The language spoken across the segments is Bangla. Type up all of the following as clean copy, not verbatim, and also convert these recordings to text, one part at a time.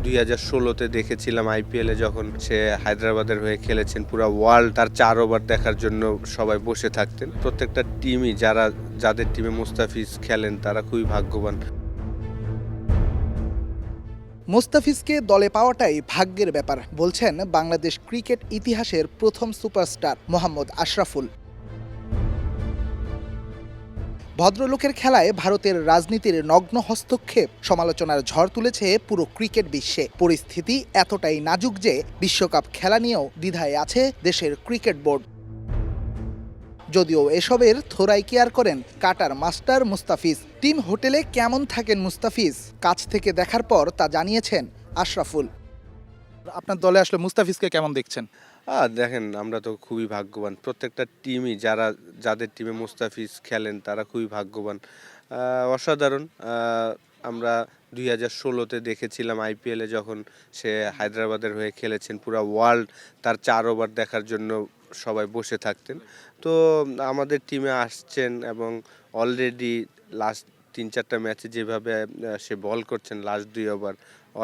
2016-তে দেখেছিলাম আইপিএলে যখন সে হায়দ্রাবাদের হয়ে খেলেছেন, পুরো ওয়ার্ল্ড তার 4 ওভার দেখার জন্য সবাই বসে থাকতেন। প্রত্যেকটা টিমই যাদের টিমে মুস্তাফিজ খেলেন তারা খুবই ভাগ্যবান। মুস্তাফিজকে দলে পাওয়াটাই ভাগ্যের ব্যাপার বলছেন বাংলাদেশ ক্রিকেট ইতিহাসের প্রথম সুপারস্টার মোহাম্মদ আশরাফুল। ভদ্রলোকের খেলায় ভারতের রাজনীতির নগ্ন হস্তক্ষেপ সমালোচনার ঝড় তুলেছে পুরো ক্রিকেট বিশ্বে। পরিস্থিতি এতটাই নাজুক যে বিশ্বকাপ খেলা নিয়েও দ্বিধায় আছে দেশের ক্রিকেট বোর্ড। যদিও এসবের থোড়াই কেয়ার করেন কাটার মাস্টার মুস্তাফিজ। টিম হোটেলে কেমন থাকেন মুস্তাফিজ কাছ থেকে দেখার পর তা জানিয়েছেন আশরাফুল। আপনার দলে আসলে মুস্তাফিজকে কেমন দেখছেন? দেখেন, আমরা তো খুবই ভাগ্যবান। প্রত্যেকটা টিমই যাদের টিমে মুস্তাফিজ খেলেন তারা খুবই ভাগ্যবান। অসাধারণ। আমরা 2016-তে দেখেছিলাম আইপিএলে যখন সে হায়দ্রাবাদের হয়ে খেলেছেন, পুরো ওয়ার্ল্ড তার 4 ওভার দেখার জন্য সবাই বসে থাকতেন। তো আমাদের টিমে আসছেন এবং অলরেডি লাস্ট 3-4টা ম্যাচে যেভাবে সে বল করছেন লাস্ট 2 ওভার,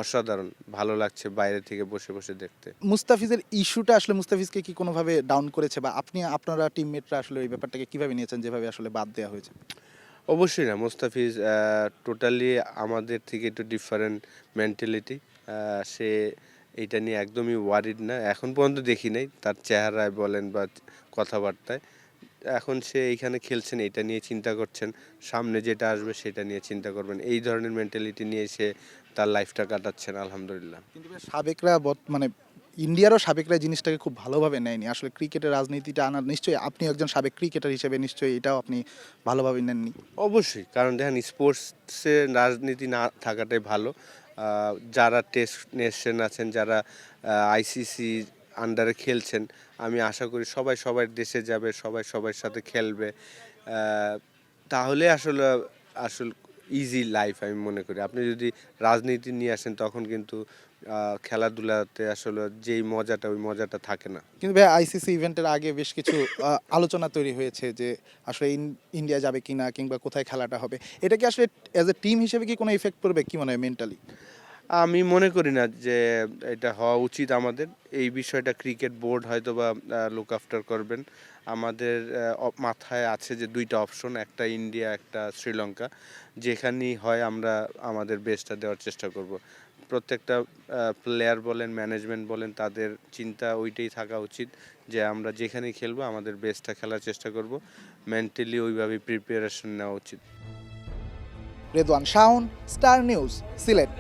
অসাধারণ। ভালো লাগছে বাইরে থেকে বসে বসে দেখতে। মুস্তাফিজের ইস্যুটা আসলে মুস্তাফিজকে কি কোনোভাবে ডাউন করেছে, বা আপনারা টিমমেটরা আসলে এই ব্যাপারটাকে কিভাবে নিয়েছেন যেভাবে আসলে বাদ দেওয়া হয়েছে? অবশ্যই না, মুস্তাফিজ টোটালি আমাদের থেকে একটু ডিফারেন্ট মেন্টালিটি। সে এইটা নিয়ে একদমই ওয়ারিড না, এখন পর্যন্ত দেখি নাই তার চেহারায় বলেন বা কথাবার্তায়। এখন সে এইখানে খেলছেন, এটা নিয়ে চিন্তা করছেন, সামনে যেটা আসবে সেটা নিয়ে চিন্তা করবেন, এই ধরনের মেন্টালিটি নিয়ে সে তার লাইফটা কাটাচ্ছেন আলহামদুলিল্লাহ। কিন্তু সাবেকরা মানে ইন্ডিয়ারও সাবেকরা জিনিসটাকে খুব ভালোভাবে নেয়নি। আসলে ক্রিকেটের রাজনীতিটা আনার নিশ্চয়ই আপনি একজন সাবেক ক্রিকেটার হিসেবে নিশ্চয়ই এটাও আপনি ভালোভাবে নেননি। অবশ্যই, কারণ দেখেন স্পোর্টসে রাজনীতি না থাকাটাই ভালো। যারা টেস্ট নেশন আছেন, যারা আইসিসি আন্ডারে খেলছেন, আমি আশা করি সবাই সবার দেশে যাবে, সবাই সবার সাথে খেলবে। তাহলে আসল ইজি লাইফ আমি মনে করি। আপনি যদি রাজনীতি নিয়ে আসেন তখন কিন্তু খেলাধুলাতে আসলে যেই মজাটা ওই মজাটা থাকে না। কিন্তু ভাই আইসিসি ইভেন্টের আগে বেশ কিছু আলোচনা তৈরি হয়েছে যে আসলে ইন্ডিয়া যাবে কিনা কিংবা কোথায় খেলাটা হবে। এটা কি আসলে অ্যাজ এ টিম হিসেবে কি কোনো ইফেক্ট পড়বে কি মনে হয় মেন্টালি? আমি মনে করি না যে এটা হওয়া উচিত আমাদের। এই বিষয়টা ক্রিকেট বোর্ড হয়তোবা লুক আফটার করবেন। আমাদের মাথায় আছে যে 2টা অপশন, একটা ইন্ডিয়া, একটা শ্রীলঙ্কা। যেখানেই হয় আমরা আমাদের বেস্টটা দেওয়ার চেষ্টা করব। প্রত্যেকটা প্লেয়ার বলেন, ম্যানেজমেন্ট বলেন, তাদের চিন্তা ওইটাই থাকা উচিত যে আমরা যেখানেই খেলবো আমাদের বেস্টটা খেলার চেষ্টা করব। মেন্টালি ওইভাবেই প্রিপারেশন নেওয়া উচিত। Redwan Shaon, star news, Sylhet.